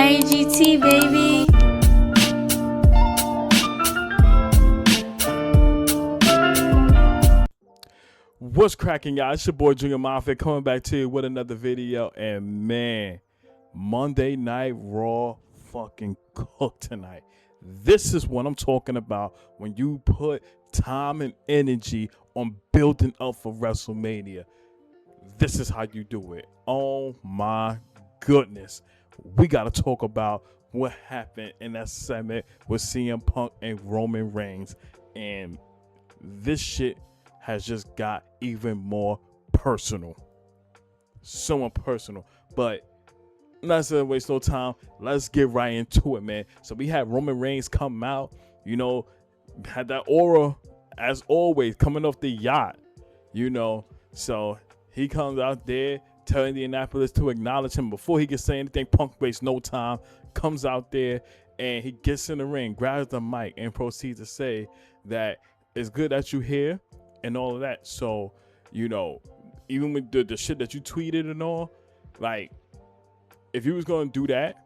IGT, baby. What's cracking, guys? It's your boy Junior Mafia coming back to you with another video. And man, Monday Night Raw fucking cooked tonight. This is what I'm talking about when you put time and energy on building up for WrestleMania. This is how you do it. Oh my goodness. We got to talk about what happened in that segment with CM Punk and Roman Reigns. And this shit has just got even more personal. So personal. But let's not waste no time. Let's get right into it, man. So we had Roman Reigns come out, had that aura as always coming off the yacht, So he comes out there telling Indianapolis to acknowledge him before he can say anything. Punk wastes no time, comes out there and he gets in the ring, grabs the mic and proceeds to say that it's good that you're here and all of that. So, even with the shit that you tweeted and all, like, if you was going to do that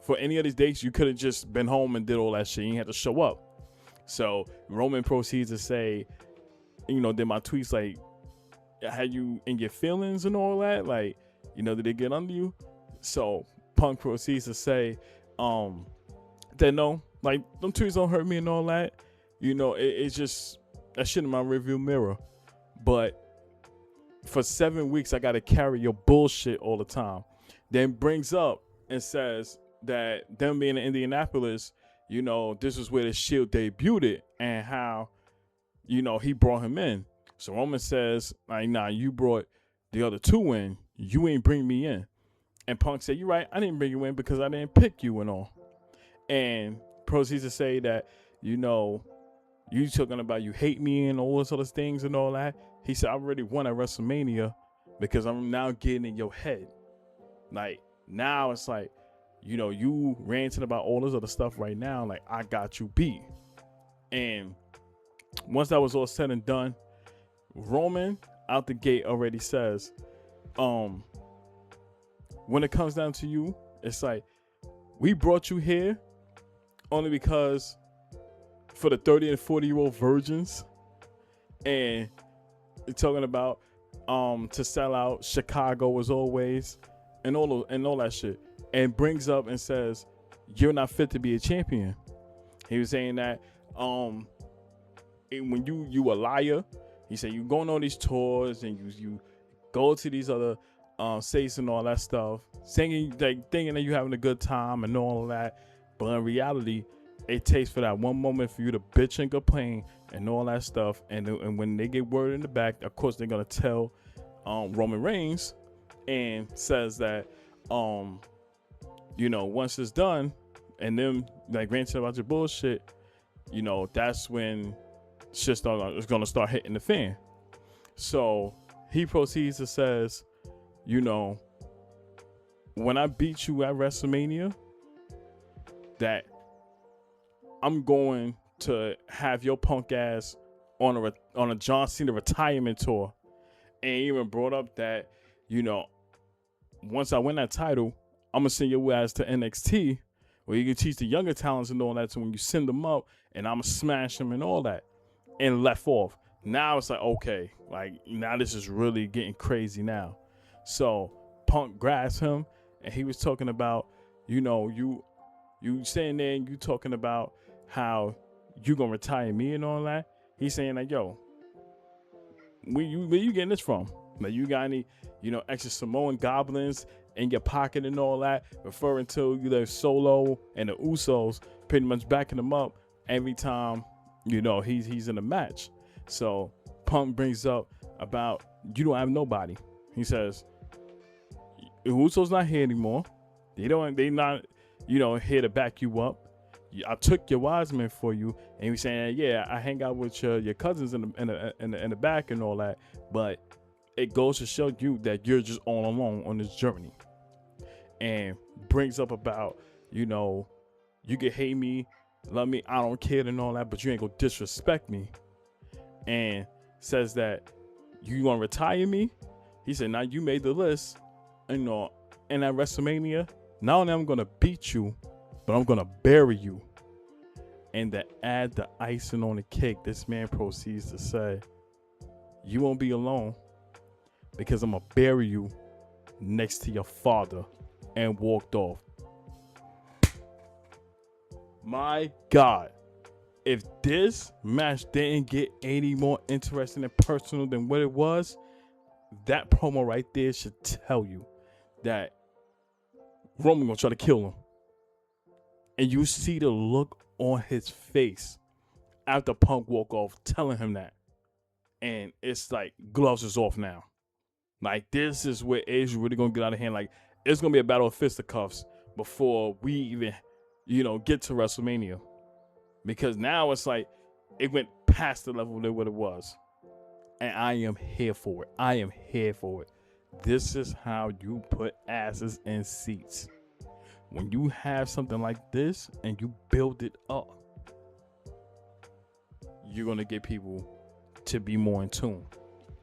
for any of these dates, you could have just been home and did all that shit. You had to show up. So Roman proceeds to say, did my tweets, like, had you in your feelings and all that? Like, did they get under you? So Punk proceeds to say, that no, like, them tweets don't hurt me and all that. It's just that shit in my rearview mirror. But for 7 weeks, I got to carry your bullshit all the time. Then brings up and says that them being in Indianapolis, this is where the Shield debuted it and how, he brought him in. So Roman says, like, nah, you brought the other two in. You ain't bring me in. And Punk said, you're right. I didn't bring you in because I didn't pick you and all. And proceeds to say that, you talking about you hate me and all those other things and all that. He said, I already won at WrestleMania because I'm now getting in your head. Like, now it's like, you ranting about all this other stuff right now. Like, I got you beat. And once that was all said and done, Roman out the gate already says, when it comes down to you, it's like, we brought you here only because for the 30 and 40-year-old virgins, and they're talking about to sell out Chicago as always, and all that shit, and brings up and says you're not fit to be a champion. He was saying that when you a liar. He said you going on these tours and you go to these other states and all that stuff, singing, like, thinking that you having a good time and all of that, but in reality, it takes for that one moment for you to bitch and complain and all that stuff. And when they get word in the back, of course, they're going to tell Roman Reigns and says that, once it's done and them, like, ranting about your bullshit, that's when shit's going to start hitting the fan. So he proceeds to says, when I beat you at WrestleMania, that I'm going to have your punk ass on a John Cena retirement tour. And even brought up that, once I win that title, I'm going to send your ass to NXT where you can teach the younger talents and all that. So when you send them up, and I'm going to smash them and all that. And left off. Now it's like, okay, like, now this is really getting crazy now. So Punk grabs him and he was talking about, you saying there and you talking about how you gonna retire me and all that. He's saying like, yo, where you getting this from? Like, you got any, extra Samoan goblins in your pocket and all that, referring to either Solo and the Usos, pretty much backing them up every time, he's in a match. So Punk brings up about, you don't have nobody. He says, Usos not here anymore. They not, here to back you up. I took your wise men for you, and he was saying, yeah, I hang out with your cousins in the back and all that, but it goes to show you that you're just all alone on this journey. And brings up about, you can hate me, love me, I don't care and all that, but you ain't gonna disrespect me. And says that you gonna retire me. He said, now you made the list, and at WrestleMania, Not only I'm gonna beat you, but I'm gonna bury you. And to add the icing on the cake, this man proceeds to say, you won't be alone because I'm gonna bury you next to your father, and walked off. My God, if this match didn't get any more interesting and personal than what it was, that promo right there should tell you that Roman gonna try to kill him. And you see the look on his face after Punk walk off telling him that. And it's like gloves is off now. Like, this is where Edge really gonna get out of hand. Like, it's gonna be a battle of fisticuffs before we even, get to WrestleMania. Because now it's like it went past the level of what it was. And I am here for it. I am here for it. This is how you put asses in seats. When you have something like this and you build it up, you're gonna get people to be more in tune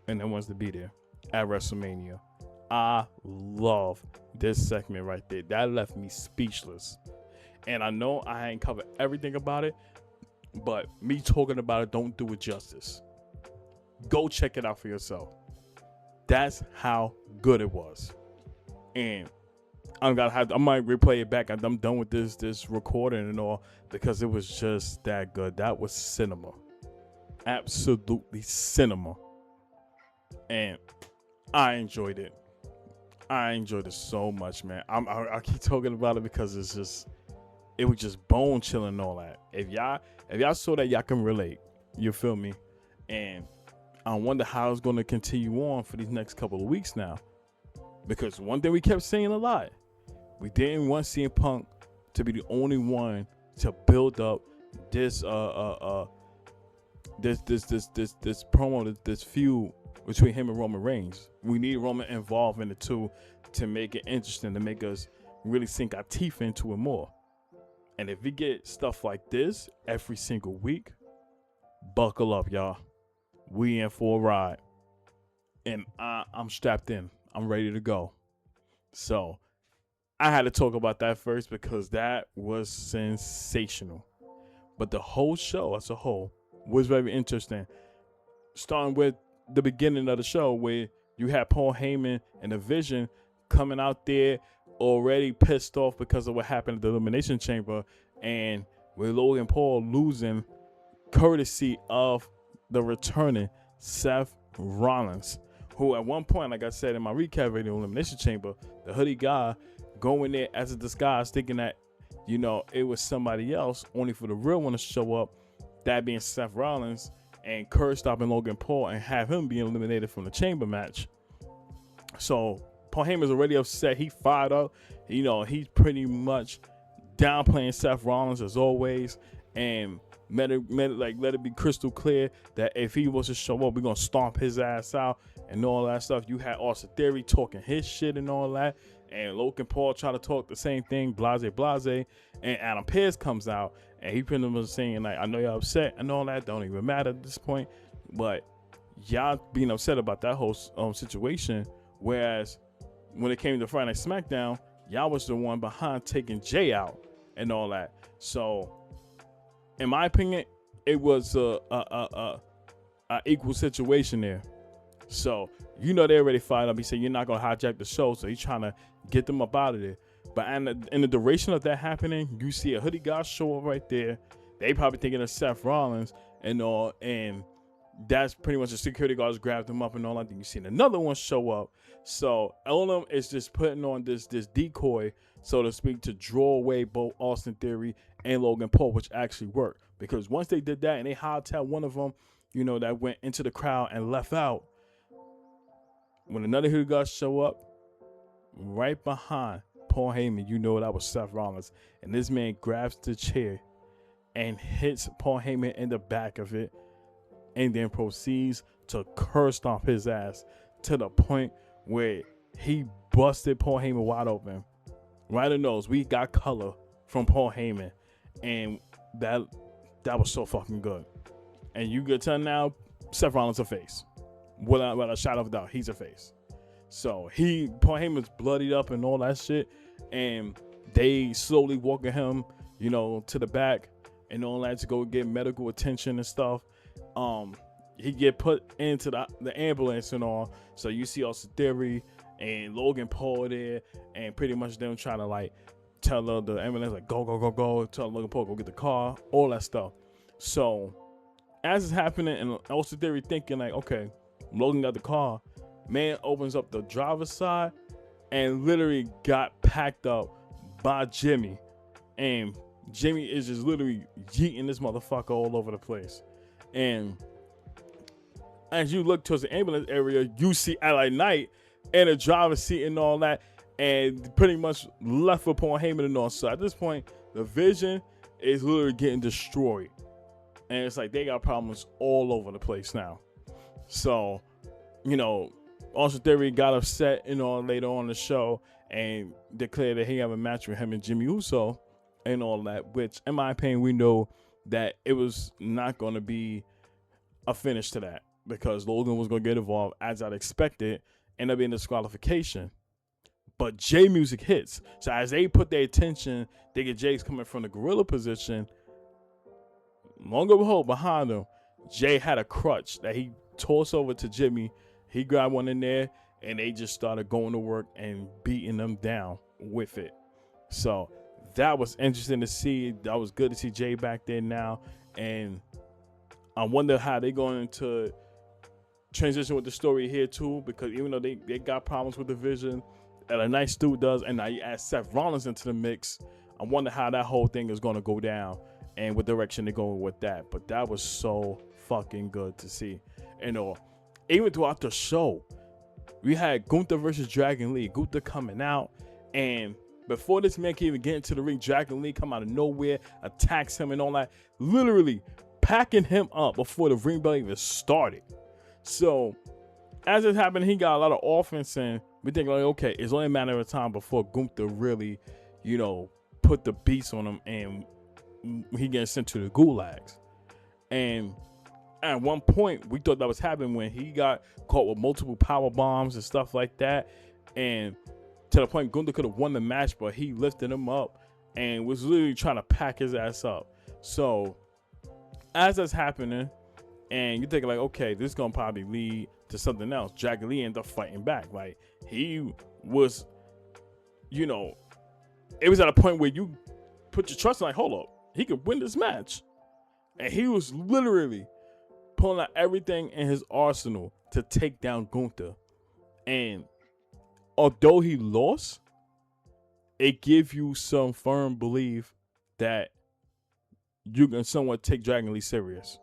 and then wants to be there at WrestleMania. I love this segment right there. That left me speechless. And I know I ain't covered everything about it, but me talking about it don't do it justice. Go check it out for yourself. That's how good it was. And I might replay it back. I'm done with this recording and all because it was just that good. That was cinema. Absolutely cinema. And I enjoyed it. I enjoyed it so much, man. I keep talking about it because it was just bone chilling and all that. If y'all saw that, y'all can relate. You feel me? And I wonder how it's going to continue on for these next couple of weeks now. Because one thing we kept saying a lot, we didn't want CM Punk to be the only one to build up this promo, this feud between him and Roman Reigns. We need Roman involved in the two to make it interesting, to make us really sink our teeth into it more. And if we get stuff like this every single week, buckle up, y'all. We in for a ride. And I'm strapped in. I'm ready to go. So I had to talk about that first because that was sensational. But the whole show as a whole was very interesting. Starting with the beginning of the show where you had Paul Heyman and the Vision coming out there already pissed off because of what happened at the Elimination Chamber, and with Logan Paul losing courtesy of the returning Seth Rollins, who at one point, like I said in my recap video, Elimination Chamber, the hoodie guy going there as a disguise thinking that, it was somebody else, only for the real one to show up, that being Seth Rollins, and Kurt stopping Logan Paul and have him being eliminated from the chamber match. So Paul Heyman's already upset. He fired up. He's pretty much downplaying Seth Rollins as always, and let it be crystal clear that if he was to show up, we're gonna stomp his ass out and all that stuff. You had Austin Theory talking his shit and all that, and Logan Paul try to talk the same thing, blase, and Adam Pearce comes out and he pretty much saying like, I know y'all upset and all that, don't even matter at this point, but y'all being upset about that whole situation, whereas when it came to Friday Night SmackDown, y'all was the one behind taking Jay out and all that. So in my opinion, it was a equal situation there. So they already fired up. He said you're not gonna hijack the show, so he's trying to get them up out of there. But in the duration of that happening, you see a hoodie guy show up right there. They probably thinking of Seth Rollins and all, and that's pretty much the security guards grabbed him up and all that. Then you seen another one show up. So Elam is just putting on this decoy, so to speak, to draw away both Austin Theory and Logan Paul, which actually worked. Because once they did that and they hightailed one of them, that went into the crowd and left out, when another hoodie guy show up right behind Paul Heyman, that was Seth Rollins. And this man grabs the chair and hits Paul Heyman in the back of it, and then proceeds to curse stomp his ass to the point where he busted Paul Heyman wide open. Right in the nose. We got color from Paul Heyman. And that was so fucking good. And you could tell now, Seth Rollins a face. Without a shadow of a doubt, he's a face. So Paul Heyman's bloodied up and all that shit. And they slowly walking him, to the back and all that to go get medical attention and stuff. He get put into the ambulance and all. So you see Austin Theory and Logan Paul there, and pretty much them trying to like tell the ambulance like go, tell Logan Paul go get the car, all that stuff. So as it's happening, and Austin Theory thinking like, okay, Logan got the car, man opens up the driver's side and literally got packed up by Jimmy, and Jimmy is just literally yeeting this motherfucker all over the place. And as you look towards the ambulance area, you see Ally Knight in the driver's seat and all that, and pretty much left for Paul Heyman and all. So at this point, the Vision is literally getting destroyed, and it's like they got problems all over the place now. So, Austin Theory got upset, later on the show and declared that he have a match with him and Jimmy Uso and all that, which in my opinion, we know that it was not going to be a finish to that, because Logan was going to get involved, as I'd expected, end up being disqualification. But Jay music hits. So as they put their attention, they get Jay's coming from the gorilla position. Long and behold, behind him, Jay had a crutch that he tossed over to Jimmy. He grabbed one in there, and they just started going to work and beating them down with it. So that was interesting to see. That was good to see Jay back there now. And I wonder how they're going to transition with the story here too, because even though they got problems with the Vision, and a nice dude does, and now you add Seth Rollins into the mix, I wonder how that whole thing is going to go down and what direction they're going with that. But that was so fucking good to see. Even throughout the show, we had Gunther versus Dragon Lee. Gunther coming out, and before this man can even get into the ring, Dragon Lee come out of nowhere, attacks him and all that, literally packing him up before the ring bell even started. So as it happened, he got a lot of offense, and we think like, okay, it's only a matter of time before Gunther really, put the beats on him and he gets sent to the gulags. And at one point, we thought that was happening when he got caught with multiple power bombs and stuff like that. And to the point Gunther could have won the match, but he lifted him up and was literally trying to pack his ass up. So as that's happening, and you're thinking like, okay, this is going to probably lead to something else. Dragon Lee ended up fighting back. Like, he was, it was at a point where you put your trust in, like, hold up, he could win this match. And he was literally pulling out everything in his arsenal to take down Gunther. And although he lost, it gives you some firm belief that you can somewhat take Dragon Lee serious.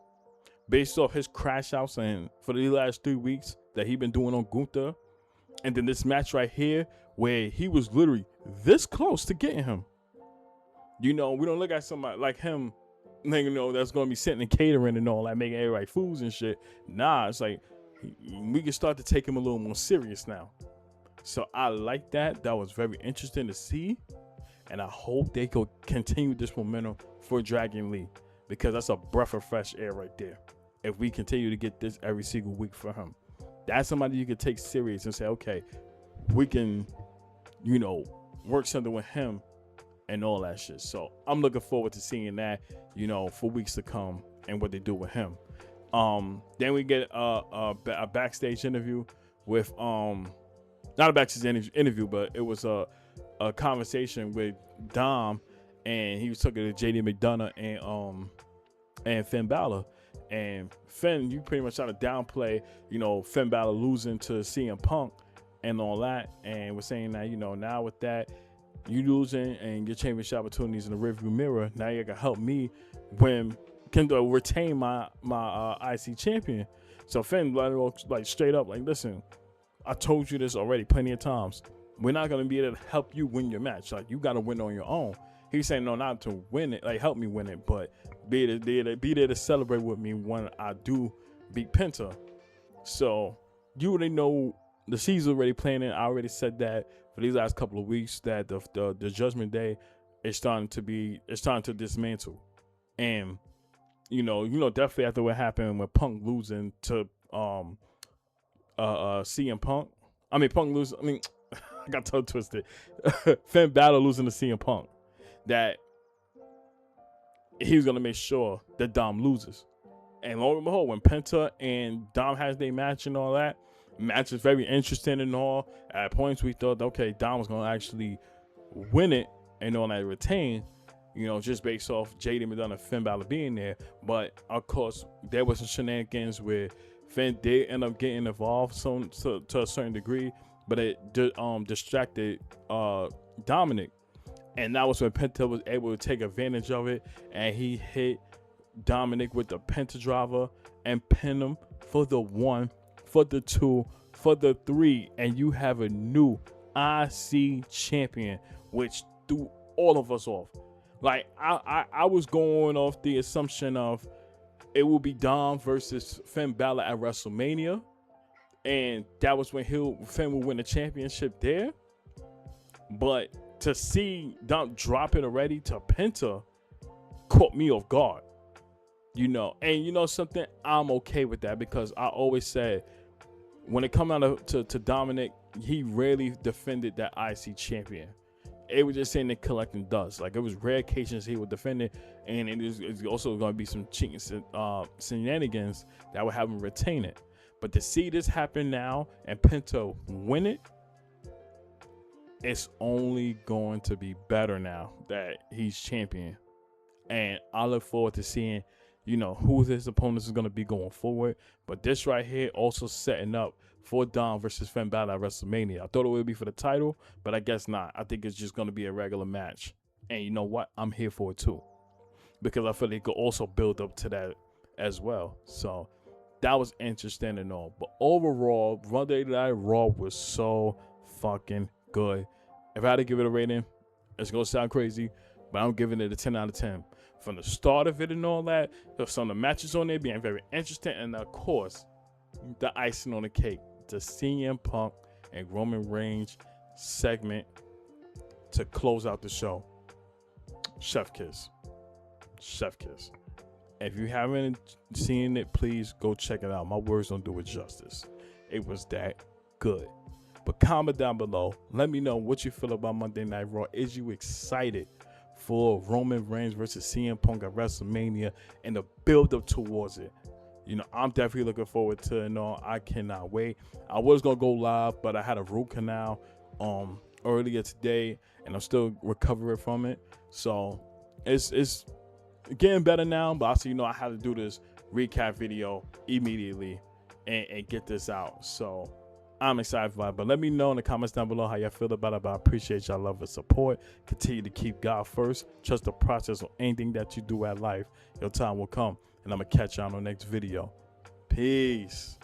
Based off his crash outs and for the last 3 weeks that he been doing on Gunther. And then this match right here where he was literally this close to getting him. We don't look at somebody like him, that's going to be sitting in catering and all that, making everybody foods and shit. Nah, it's like we can start to take him a little more serious now. So I like that. That was very interesting to see. And I hope they could continue this momentum for Dragon Lee, because that's a breath of fresh air right there. If we continue to get this every single week for him, that's somebody you can take serious and say, okay, we can, work something with him and all that shit. So I'm looking forward to seeing that, for weeks to come and what they do with him. Then we get a backstage interview with, not a backstage interview, but it was a conversation with Dom, and he was talking to JD McDonough and Finn Balor. And Finn, you pretty much try to downplay, Finn Balor losing to CM Punk and all that. And we're saying that, now with that, you losing and your championship opportunities in the rearview mirror, now you can help me retain my IC champion. So Finn, like straight up, like, listen, I told you this already plenty of times. We're not going to be able to help you win your match. Like, you got to win on your own. He's saying, no, not to win it, like help me win it, but be there to celebrate with me when I do beat Penta. So you already know the season's already planning. I already said that for these last couple of weeks that the Judgment Day is starting to dismantle. And definitely after what happened with Punk losing to CM Punk. I got tongue twisted. Finn Balor losing to CM Punk. That he was gonna make sure that Dom loses. And lo and behold, when Penta and Dom has their match and all that, match is very interesting and all. At points we thought, okay, Dom was gonna actually win it and all that retain, you know, just based off JD McDonough and Finn Balor being there. But of course, there was some shenanigans where Finn did end up getting involved to a certain degree, but it distracted Dominic. And that was when Penta was able to take advantage of it, and he hit Dominic with the Penta driver and pin him for the 1, for the 2, for the 3, and you have a new IC champion, which threw all of us off. Like I was going off the assumption of it will be Dom versus Finn Balor at WrestleMania, and that was when Finn will win the championship there. But to see Dom drop it already to Penta caught me off guard. You know, and you know something, I'm okay with that, because I always said when it come out to Dominic, he rarely defended that IC champion. It was just saying that collecting dust. Like, it was rare occasions he would defend it, and it's also going to be some cheating shenanigans that would have him retain it. But to see this happen now and Penta win it, it's only going to be better now that he's champion. And I look forward to seeing, you know, who his opponents is going to be going forward. But this right here also setting up for Dom versus Finn Balor at WrestleMania. I thought it would be for the title, but I guess not. I think it's just going to be a regular match. And you know what? I'm here for it too, because I feel it could also build up to that as well. So that was interesting and all. But overall, Monday Night Raw was so fucking good. If I had to give it a rating, it's going to sound crazy, but I'm giving it a 10 out of 10. From the start of it and all that, there's some of the matches on there being very interesting, and of course, the icing on the cake, the CM Punk and Roman Reigns segment to close out the show. Chef kiss. Chef kiss. If you haven't seen it, please go check it out. My words don't do it justice. It was that good. But comment down below. Let me know what you feel about Monday Night Raw. Is you excited for Roman Reigns versus CM Punk at WrestleMania and the build up towards it? You know, I'm definitely looking forward to it. No, I cannot wait. I was gonna go live, but I had a root canal earlier today, and I'm still recovering from it. So it's getting better now. But also, you know, I had to do this recap video immediately and get this out. So I'm excited for it. But let me know in the comments down below how y'all feel about it. But I appreciate y'all love and support. Continue to keep God first. Trust the process on anything that you do at life. Your time will come. And I'm going to catch you on the next video. Peace.